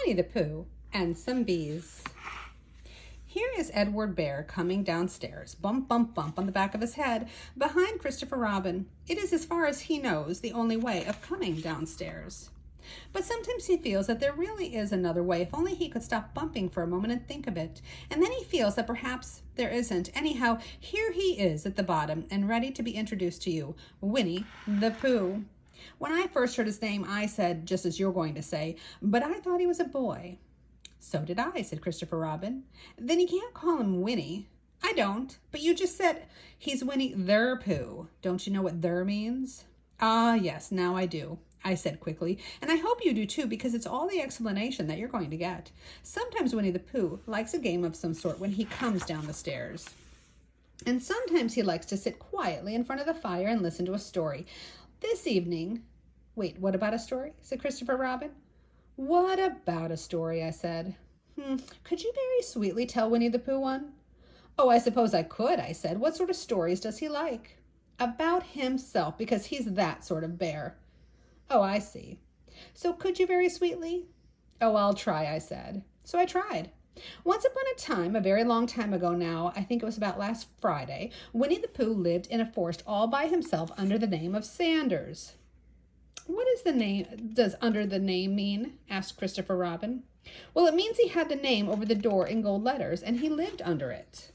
Winnie the Pooh and some bees. Here is Edward Bear coming downstairs, bump, bump, bump on the back of his head, behind Christopher Robin. It is, as far as he knows, the only way of coming downstairs. But sometimes he feels that there really is another way, if only he could stop bumping for a moment and think of it. And then he feels that perhaps there isn't. Anyhow, here he is at the bottom and ready to be introduced to you, Winnie the Pooh. When I first heard his name, I said, just as you're going to say, but I thought he was a boy. So did I, said Christopher Robin. Then you can't call him Winnie. I don't, but you just said he's Winnie the Pooh. Don't you know what "the" means? Ah, yes, now I do, I said quickly, and I hope you do too, because it's all the explanation that you're going to get. Sometimes Winnie the Pooh likes a game of some sort when he comes down the stairs. And sometimes he likes to sit quietly in front of the fire and listen to a story. This evening... Wait, what about a story? Said Christopher Robin. What about a story? I said. Could you very sweetly tell Winnie the Pooh one? Oh, I suppose I could, I said. What sort of stories does he like? About himself, because he's that sort of bear. Oh, I see. So could you very sweetly? Oh, I'll try, I said. So I tried. Once upon a time, a very long time ago now, I think it was about last Friday, Winnie the Pooh lived in a forest all by himself under the name of Sanders. What is the name? Does under the name mean? Asked Christopher Robin. Well, it means he had the name over the door in gold letters, and he lived under it.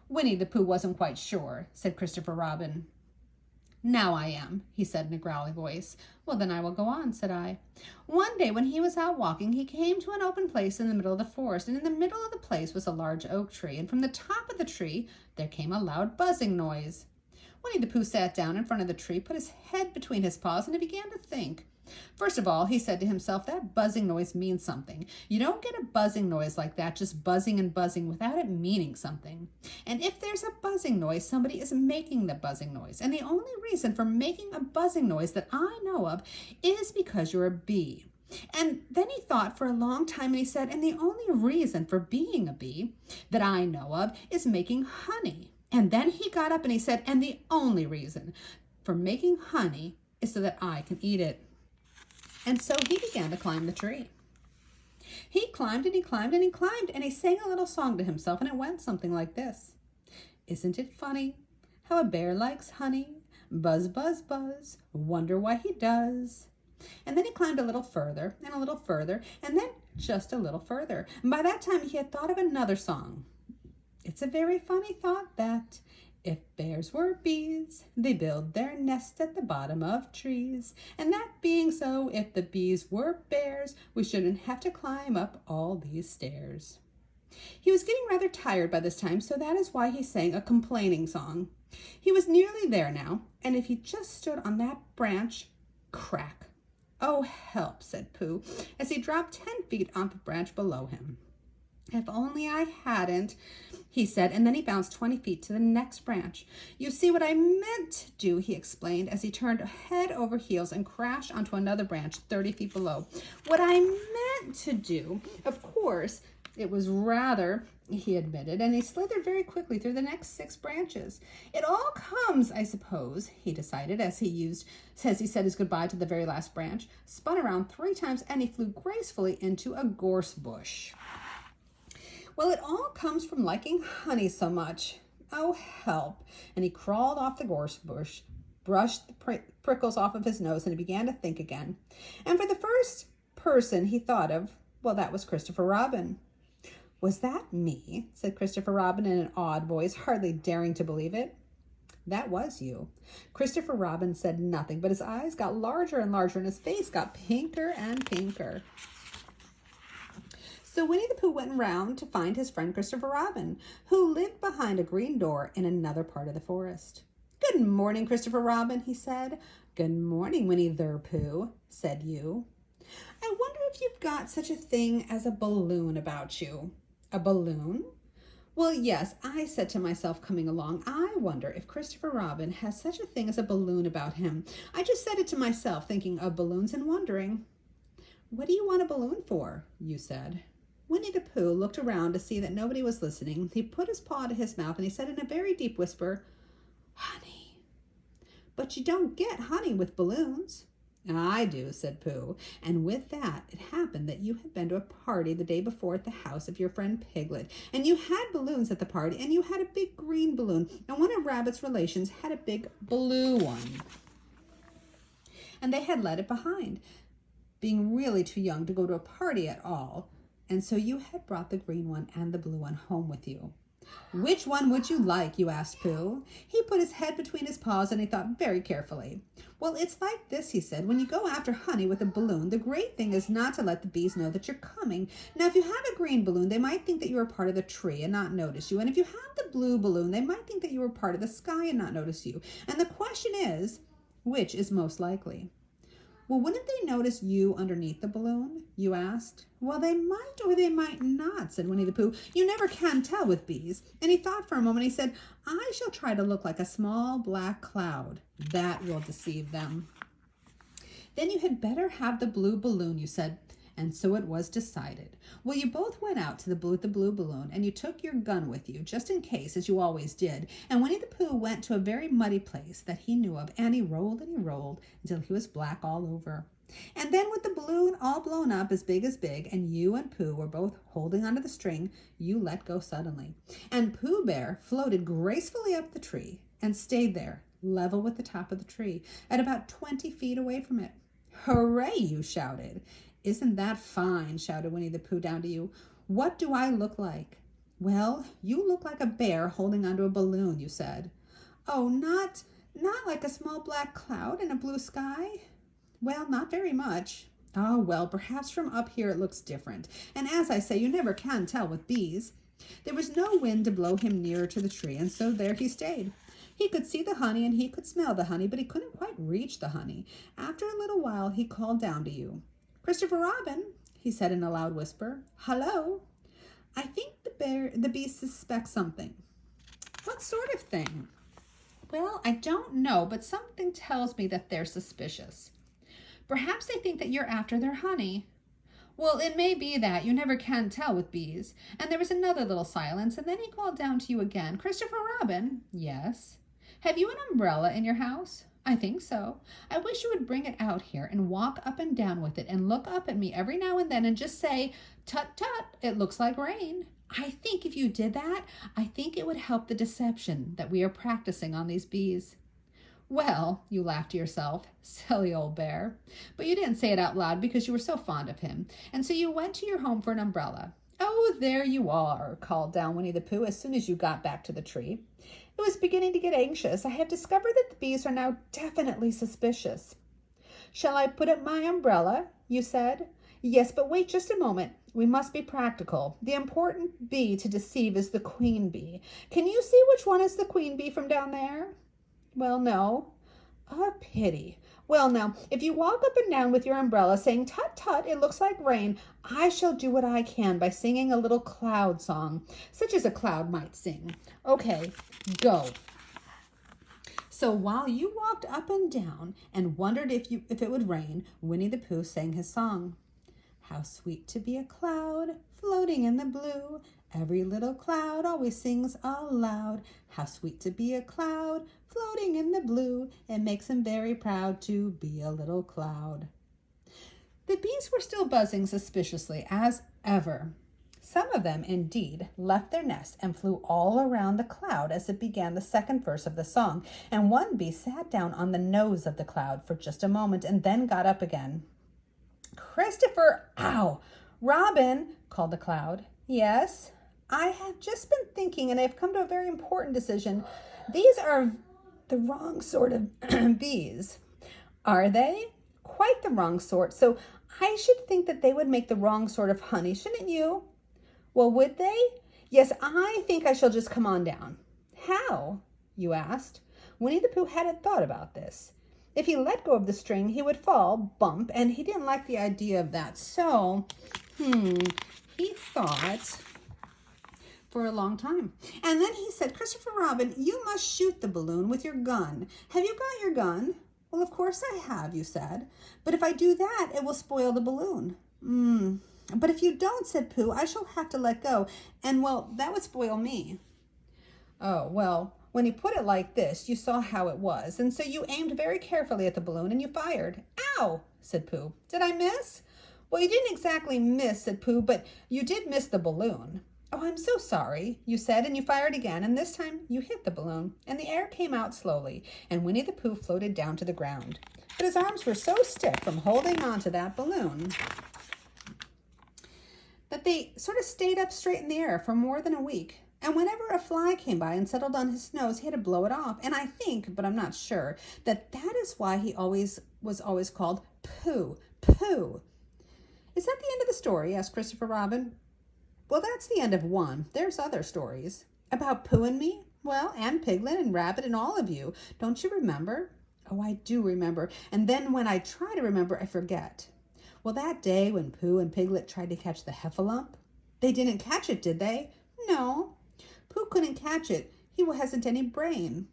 Winnie the Pooh wasn't quite sure, said Christopher Robin. Now I am, he said in a growly voice. Well, then I will go on, said I. One day when he was out walking, he came to an open place in the middle of the forest, and in the middle of the place was a large oak tree, and from the top of the tree there came a loud buzzing noise. Winnie the Pooh sat down in front of the tree, put his head between his paws, and he began to think. First of all, he said to himself, that buzzing noise means something. You don't get a buzzing noise like that, just buzzing and buzzing, without it meaning something. And if there's a buzzing noise, somebody is making the buzzing noise. And the only reason for making a buzzing noise that I know of is because you're a bee. And then he thought for a long time, and he said, and the only reason for being a bee that I know of is making honey. And then he got up and he said, and the only reason for making honey is so that I can eat it. And so he began to climb the tree. He climbed and he climbed and he climbed, and he sang a little song to himself, and it went something like this. Isn't it funny how a bear likes honey? Buzz, buzz, buzz, wonder why he does. And then he climbed a little further and a little further, and then just a little further. And by that time he had thought of another song. It's a very funny thought that if bears were bees, they build their nests at the bottom of trees. And that being so, if the bees were bears, we shouldn't have to climb up all these stairs. He was getting rather tired by this time, so that is why he sang a complaining song. He was nearly there now, and if he just stood on that branch, crack. Oh, help, said Pooh, as he dropped 10 feet on the branch below him. If only I hadn't, he said, and then he bounced 20 feet to the next branch. You see what I meant to do, he explained, as he turned head over heels and crashed onto another branch 30 feet below. What I meant to do, of course, it was rather, he admitted, and he slithered very quickly through the next 6 branches. It all comes, I suppose, he decided, as he said his goodbye to the very last branch, spun around 3 times, and he flew gracefully into a gorse bush. Well, it all comes from liking honey so much. Oh, help. And he crawled off the gorse bush, brushed the prickles off of his nose, and he began to think again. And for the first person he thought of, well, that was Christopher Robin. Was that me? Said Christopher Robin in an awed voice, hardly daring to believe it. That was you. Christopher Robin said nothing, but his eyes got larger and larger, and his face got pinker and pinker. So Winnie the Pooh went round to find his friend Christopher Robin, who lived behind a green door in another part of the forest. Good morning, Christopher Robin, he said. Good morning, Winnie the Pooh, said you. I wonder if you've got such a thing as a balloon about you. A balloon? Well, yes, I said to myself coming along, I wonder if Christopher Robin has such a thing as a balloon about him. I just said it to myself, thinking of balloons and wondering. What do you want a balloon for? You said. Winnie the Pooh looked around to see that nobody was listening. He put his paw to his mouth and he said in a very deep whisper, Honey. But you don't get honey with balloons. I do, said Pooh. And with that, it happened that you had been to a party the day before at the house of your friend Piglet, and you had balloons at the party, and you had a big green balloon, and one of Rabbit's relations had a big blue one. And they had left it behind, being really too young to go to a party at all, and so you had brought the green one and the blue one home with you. Which one would you like? You asked Pooh. He put his head between his paws and he thought very carefully. Well, it's like this, he said. When you go after honey with a balloon, the great thing is not to let the bees know that you're coming. Now, if you have a green balloon, they might think that you are part of the tree and not notice you. And if you have the blue balloon, they might think that you are part of the sky and not notice you. And the question is, which is most likely? Well, wouldn't they notice you underneath the balloon? You asked. Well, they might or they might not, said Winnie the Pooh. You never can tell with bees. And he thought for a moment. He said, I shall try to look like a small black cloud. That will deceive them. Then you had better have the blue balloon, you said. And so it was decided. Well, you both went out to the blue balloon, and you took your gun with you, just in case, as you always did. And Winnie the Pooh went to a very muddy place that he knew of, and he rolled until he was black all over. And then with the balloon all blown up as big, and you and Pooh were both holding onto the string, you let go suddenly. And Pooh Bear floated gracefully up the tree and stayed there, level with the top of the tree, at about 20 feet away from it. Hooray, you shouted. Isn't that fine? Shouted Winnie the Pooh down to you. What do I look like? Well, you look like a bear holding onto a balloon, you said. Oh, not like a small black cloud in a blue sky? Well, not very much. Oh, well, perhaps from up here it looks different. And as I say, you never can tell with bees. There was no wind to blow him nearer to the tree, and so there he stayed. He could see the honey and he could smell the honey, but he couldn't quite reach the honey. After a little while, he called down to you. Christopher Robin, he said in a loud whisper. Hello. I think the bees suspect something. What sort of thing? Well, I don't know, but something tells me that they're suspicious. Perhaps they think that you're after their honey. Well, it may be that. You never can tell with bees. And there was another little silence, and then he called down to you again. Christopher Robin? Yes. Have you an umbrella in your house? I think so. I wish you would bring it out here and walk up and down with it and look up at me every now and then and just say, tut, tut, it looks like rain. I think if you did that, I think it would help the deception that we are practicing on these bees. Well, you laughed to yourself, silly old bear. But you didn't say it out loud because you were so fond of him. And so you went to your home for an umbrella. Oh, there you are, called down Winnie the Pooh as soon as you got back to the tree. It was beginning to get anxious. I have discovered that the bees are now definitely suspicious. Shall I put up my umbrella? You said. Yes, but wait just a moment. We must be practical. The important bee to deceive is the queen bee. Can you see which one is the queen bee from down there? Well, no. A pity. Well, now, if you walk up and down with your umbrella saying, tut, tut, it looks like rain, I shall do what I can by singing a little cloud song, such as a cloud might sing. Okay, go. So while you walked up and down and wondered if it would rain, Winnie the Pooh sang his song. How sweet to be a cloud floating in the blue. Every little cloud always sings aloud. How sweet to be a cloud floating in the blue. It makes him very proud to be a little cloud. The bees were still buzzing suspiciously as ever. Some of them, indeed, left their nests and flew all around the cloud as it began the second verse of the song, and one bee sat down on the nose of the cloud for just a moment and then got up again. Christopher, ow! Robin, called the cloud. Yes? I have just been thinking, and I've come to a very important decision. These are the wrong sort of bees. Are they? Quite the wrong sort. So I should think that they would make the wrong sort of honey, shouldn't you? Well, would they? Yes, I think I shall just come on down. How? You asked. Winnie the Pooh hadn't thought about this. If he let go of the string, he would fall, bump, and he didn't like the idea of that. So, he thought for a long time. And then he said, Christopher Robin, you must shoot the balloon with your gun. Have you got your gun? Well, of course I have, you said. But if I do that, it will spoil the balloon. But if you don't, said Pooh, I shall have to let go. And, well, that would spoil me. Oh, well, When he put it like this, you saw how it was, and so you aimed very carefully at the balloon and you fired. Ow, said Pooh. Did I miss? Well, you didn't exactly miss, said Pooh, but you did miss the balloon. Oh, I'm so sorry, you said, and you fired again, and this time you hit the balloon, and the air came out slowly, and Winnie the Pooh floated down to the ground. But his arms were so stiff from holding on to that balloon that they sort of stayed up straight in the air for more than a week. And whenever a fly came by and settled on his nose, he had to blow it off. And I think, but I'm not sure, that is why he was always called Pooh. Pooh. Is that the end of the story? Asked Christopher Robin. Well, that's the end of one. There's other stories. About Pooh and me? Well, and Piglet and Rabbit and all of you. Don't you remember? Oh, I do remember. And then when I try to remember, I forget. Well, that day when Pooh and Piglet tried to catch the heffalump, they didn't catch it, did they? No. Pooh couldn't catch it. He hasn't any brain.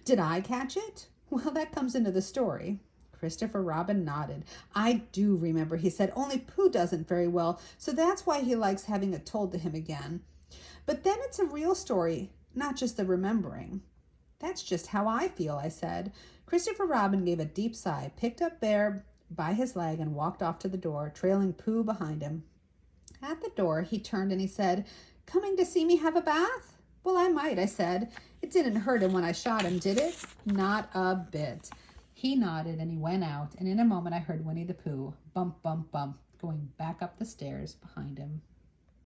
Did I catch it? Well, that comes into the story. Christopher Robin nodded. I do remember, he said, only Pooh doesn't very well, so that's why he likes having it told to him again. But then it's a real story, not just the remembering. That's just how I feel, I said. Christopher Robin gave a deep sigh, picked up Bear by his leg, and walked off to the door, trailing Pooh behind him. At the door, he turned and he said, Coming to see me have a bath? Well, I might, I said. It didn't hurt him when I shot him, did it? Not a bit. He nodded and he went out, and in a moment I heard Winnie the Pooh, bump, bump, bump, going back up the stairs behind him.